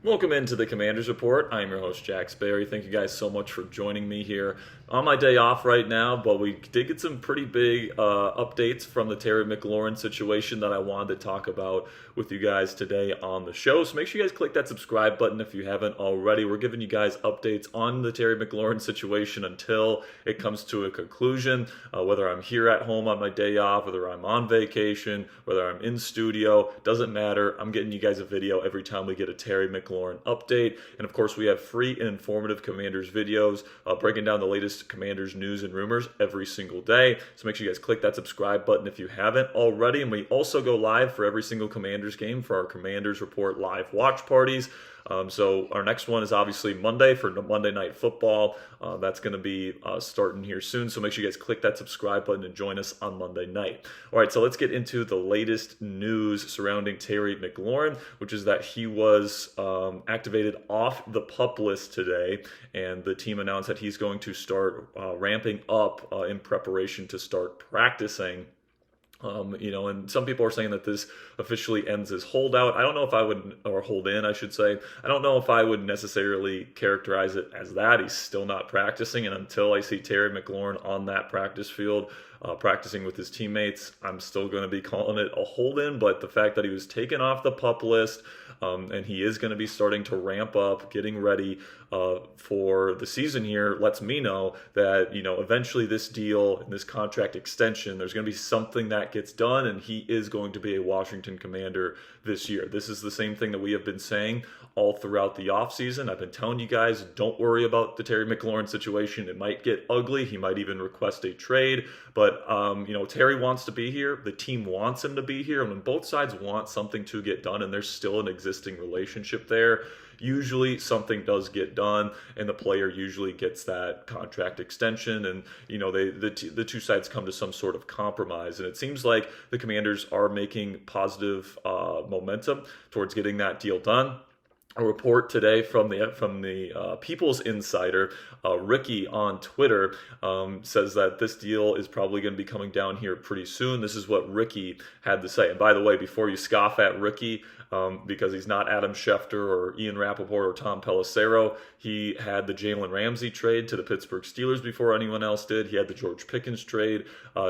Welcome into the Commanders Report. I'm your host, Jack Sperry. Thank you guys so much for joining me here on my day off right now, but we did get some pretty big updates from the Terry McLaurin situation that I wanted to talk about with you guys today on the show. So make sure you guys click that subscribe button if you haven't already. We're giving you guys updates on the Terry McLaurin situation until it comes to a conclusion, whether I'm here at home on my day off, whether I'm on vacation, whether I'm in studio, doesn't matter. I'm getting you guys a video every time we get a Terry McLaurin update. And of course, we have free and informative Commanders videos breaking down the latest Commanders news and rumors every single day. So make sure you guys click that subscribe button if you haven't already. And we also go live for every single Commanders game for our Commanders Report live watch parties. So our next one is obviously Monday for Monday Night Football. That's going to be starting here soon. So make sure you guys click that subscribe button and join us on Monday night. All right, so let's get into the latest news surrounding Terry McLaurin, which is that he was activated off the PUP list today, and the team announced that he's going to start ramping up in preparation to start practicing. And some people are saying that this officially ends his holdout. I don't know if I would, or hold in, I should say. I don't know if I would necessarily characterize it as that. He's still not practicing, and until I see Terry McLaurin on that practice field, practicing with his teammates, I'm still going to be calling it a hold in. But the fact that he was taken off the PUP list, and he is going to be starting to ramp up, getting ready for the season here, lets me know that, eventually this deal and this contract extension, there's going to be something that gets done, and he is going to be a Washington Commander this year. This is the same thing that we have been saying all throughout the offseason. I've been telling you guys, don't worry about the Terry McLaurin situation. It might get ugly. He might even request a trade. But, Terry wants to be here. The team wants him to be here. And when both sides want something to get done and there's still an existing relationship there, usually something does get done, and the player usually gets that contract extension, and the two sides come to some sort of compromise. And it seems like the Commanders are making positive momentum towards getting that deal done. A report today from the People's Insider, Ricky on Twitter, says that this deal is probably going to be coming down here pretty soon. This is what Ricky had to say. And by the way, before you scoff at Ricky, because he's not Adam Schefter or Ian Rappaport or Tom Pelissero, he had the Jalen Ramsey trade to the Pittsburgh Steelers before anyone else did. He had the George Pickens trade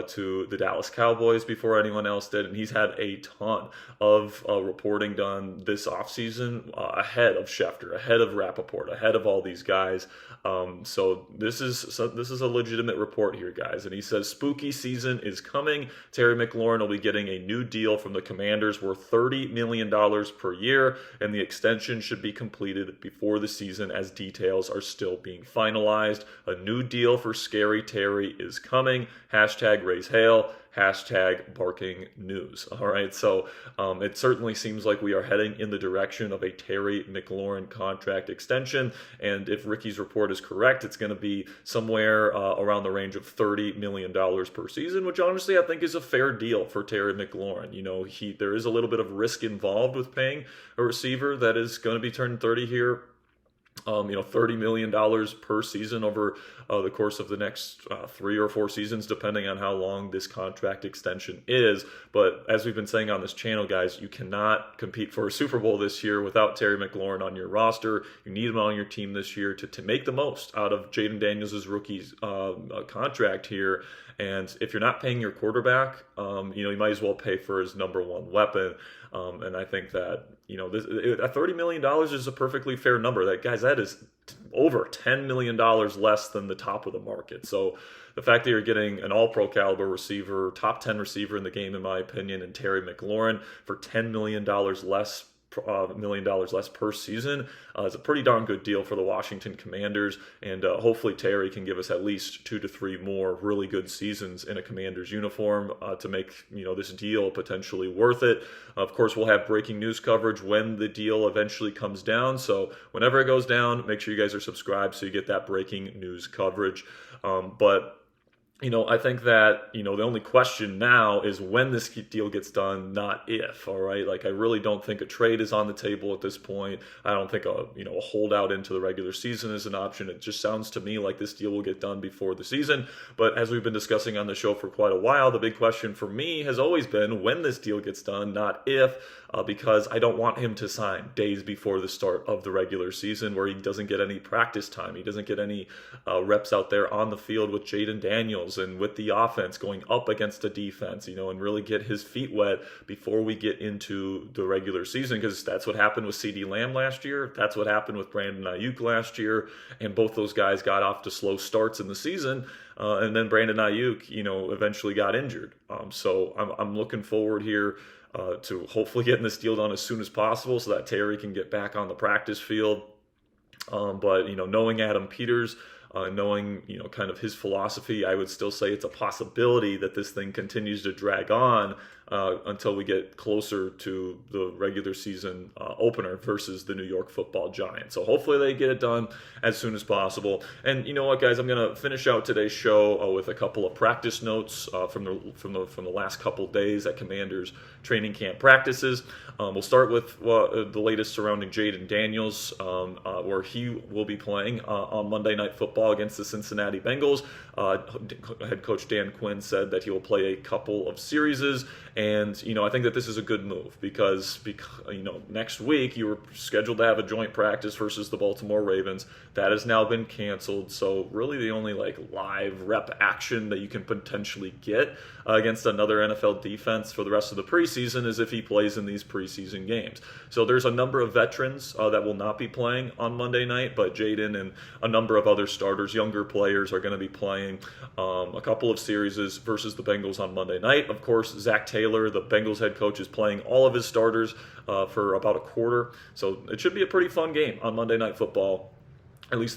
to the Dallas Cowboys before anyone else did. And he's had a ton of reporting done this offseason ahead of Schefter, ahead of Rappaport, ahead of all these guys. So this is a legitimate report here, guys. And he says, spooky season is coming. Terry McLaurin will be getting a new deal from the Commanders worth $30 million per year, and the extension should be completed before the season as details are still being finalized. A new deal for Scary Terry is coming. Hashtag raise hail. Hashtag barking news. All right, so it certainly seems like we are heading in the direction of a Terry McLaurin contract extension. And if Ricky's report is correct, it's going to be somewhere around the range of $30 million per season, which honestly I think is a fair deal for Terry McLaurin. There is a little bit of risk involved with paying a receiver that is going to be turning 30 here. $30 million per season over the course of the next 3 or 4 seasons, depending on how long this contract extension is. But as we've been saying on this channel, guys, you cannot compete for a Super Bowl this year without Terry McLaurin on your roster. You need him on your team this year to make the most out of Jaden Daniels' rookie contract here. And if you're not paying your quarterback, you might as well pay for his number one weapon. And I think that, $30 million is a perfectly fair number. That is over $10 million less than the top of the market. So the fact that you're getting an all-pro caliber receiver, top 10 receiver in the game, in my opinion, and Terry McLaurin for $10 million less per season is a pretty darn good deal for the Washington Commanders, and hopefully Terry can give us at least 2 to 3 more really good seasons in a Commanders uniform to make this deal potentially worth it. Of course, we'll have breaking news coverage when the deal eventually comes down, so whenever it goes down, make sure you guys are subscribed so you get that breaking news coverage. But I think that, the only question now is when this deal gets done, not if, all right? Like, I really don't think a trade is on the table at this point. I don't think a holdout into the regular season is an option. It just sounds to me like this deal will get done before the season. But as we've been discussing on the show for quite a while, the big question for me has always been when this deal gets done, not if, because I don't want him to sign days before the start of the regular season where he doesn't get any practice time. He doesn't get any reps out there on the field with Jaden Daniels and with the offense going up against the defense, and really get his feet wet before we get into the regular season, because that's what happened with CeeDee Lamb last year. That's what happened with Brandon Ayuk last year, and both those guys got off to slow starts in the season. And then Brandon Ayuk, eventually got injured. So I'm looking forward here to hopefully getting this deal done as soon as possible so that Terry can get back on the practice field. But knowing Adam Peters, knowing kind of his philosophy, I would still say it's a possibility that this thing continues to drag on until we get closer to the regular season opener versus the New York Football Giants. So hopefully they get it done as soon as possible. And you know what, guys, I'm going to finish out today's show with a couple of practice notes from the last couple days at Commanders training camp practices. We'll start with the latest surrounding Jaden Daniels, where he will be playing on Monday Night Football against the Cincinnati Bengals. Head coach Dan Quinn said that he will play a couple of series, and I think that this is a good move because next week you were scheduled to have a joint practice versus the Baltimore Ravens. That has now been canceled. So really, the only live rep action that you can potentially get against another NFL defense for the rest of the preseason is if he plays in these preseason games. So there's a number of veterans that will not be playing on Monday night, but Jaden and a number of other starters, younger players, are going to be playing a couple of series versus the Bengals on Monday night. Of course, Zach Taylor, the Bengals head coach, is playing all of his starters for about a quarter. So it should be a pretty fun game on Monday Night Football. At least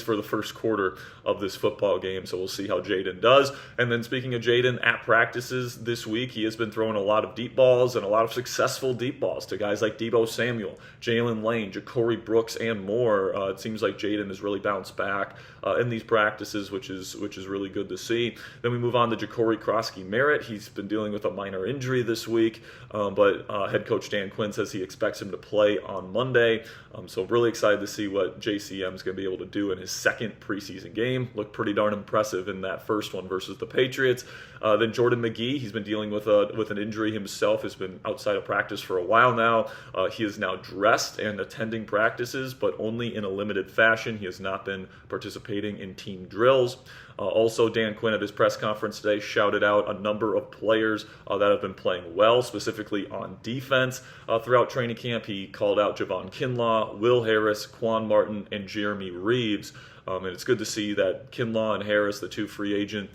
for the first quarter of this football game. So we'll see how Jaden does. And then speaking of Jaden, at practices this week, he has been throwing a lot of deep balls and a lot of successful deep balls to guys like Deebo Samuel, Jalen Lane, Ja'Cory Brooks, and more. It seems like Jaden has really bounced back in these practices, which is really good to see. Then we move on to Ja'Cory Krosky-Merritt. He's been dealing with a minor injury this week, but head coach Dan Quinn says he expects him to play on Monday. So really excited to see what JCM's going to be able to do in his second preseason game. Looked pretty darn impressive in that first one versus the Patriots. Then Jordan McGee, he's been dealing with an injury himself, has been outside of practice for a while now. He is now dressed and attending practices, but only in a limited fashion. He has not been participating in team drills. Also, Dan Quinn at his press conference today shouted out a number of players that have been playing well, specifically on defense throughout training camp. He called out Javon Kinlaw, Will Harris, Quan Martin, and Jeremy Reeves. And it's good to see that Kinlaw and Harris, the two free agent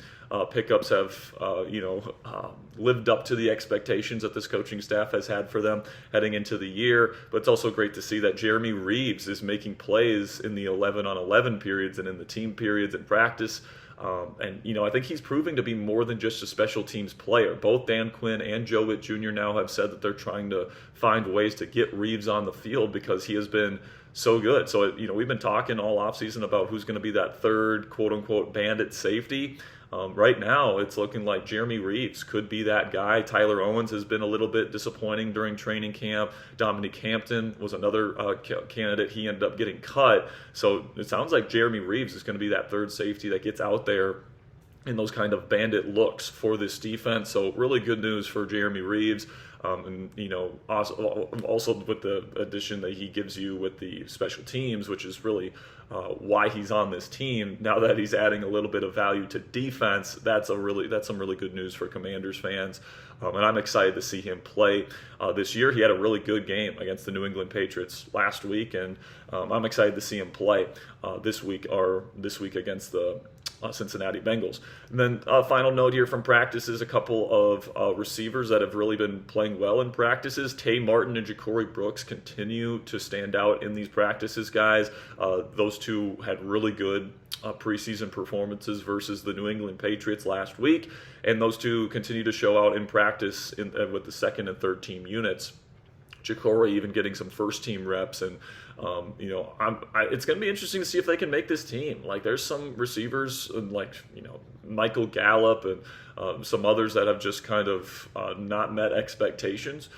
pickups, have lived up to the expectations that this coaching staff has had for them heading into the year. But it's also great to see that Jeremy Reeves is making plays in the 11-on-11 periods and in the team periods in practice. I think he's proving to be more than just a special teams player. Both Dan Quinn and Joe Witt Jr. now have said that they're trying to find ways to get Reeves on the field because he has been so good. So, we've been talking all offseason about who's going to be that third, quote-unquote, bandit safety. Right now, it's looking like Jeremy Reeves could be that guy. Tyler Owens has been a little bit disappointing during training camp. Dominique Hampton was another candidate. He ended up getting cut. So it sounds like Jeremy Reeves is going to be that third safety that gets out there in those kind of bandit looks for this defense. So really good news for Jeremy Reeves. Also with the addition that he gives you with the special teams, which is really why he's on this team. Now that he's adding a little bit of value to defense, that's some really good news for Commanders fans. And I'm excited to see him play this year. He had a really good game against the New England Patriots last week, and I'm excited to see him play this week against the Cincinnati Bengals. And then final note here from practices, a couple of receivers that have really been playing well in practices. Tay Martin and Ja'Cory Brooks continue to stand out in these practices, guys. Those two had really good preseason performances versus the New England Patriots last week, and those two continue to show out in practice with the second and third team units. Ja'Cory even getting some first team reps, and it's going to be interesting to see if they can make this team. There's some receivers, Michael Gallup and some others that have just kind of not met expectations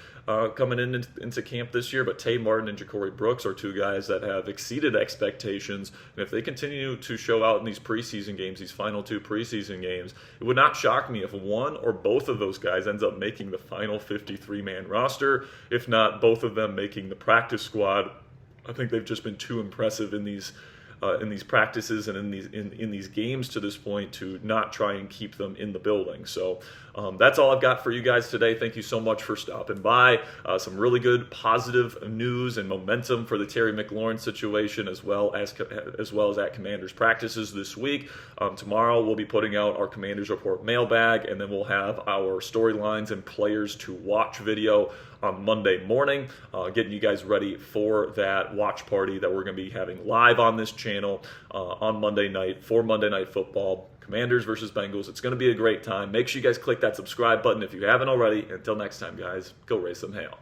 coming into camp this year. But Tay Martin and Ja'Cory Brooks are two guys that have exceeded expectations. And if they continue to show out in these preseason games, these final 2 preseason games, it would not shock me if one or both of those guys ends up making the final 53-man roster, if not both of them making the practice squad. I think they've just been too impressive in these practices and in these games to this point to not try and keep them in the building. So that's all I've got for you guys today. Thank you so much for stopping by. Some really good positive news and momentum for the Terry McLaurin situation, as well as at Commanders practices this week. Tomorrow we'll be putting out our Commanders Report mailbag, and then we'll have our storylines and players to watch video on Monday morning, getting you guys ready for that watch party that we're going to be having live on this channel on Monday night for Monday Night Football. Commanders versus Bengals. It's going to be a great time. Make sure you guys click that subscribe button if you haven't already. Until next time, guys, go raise some hail.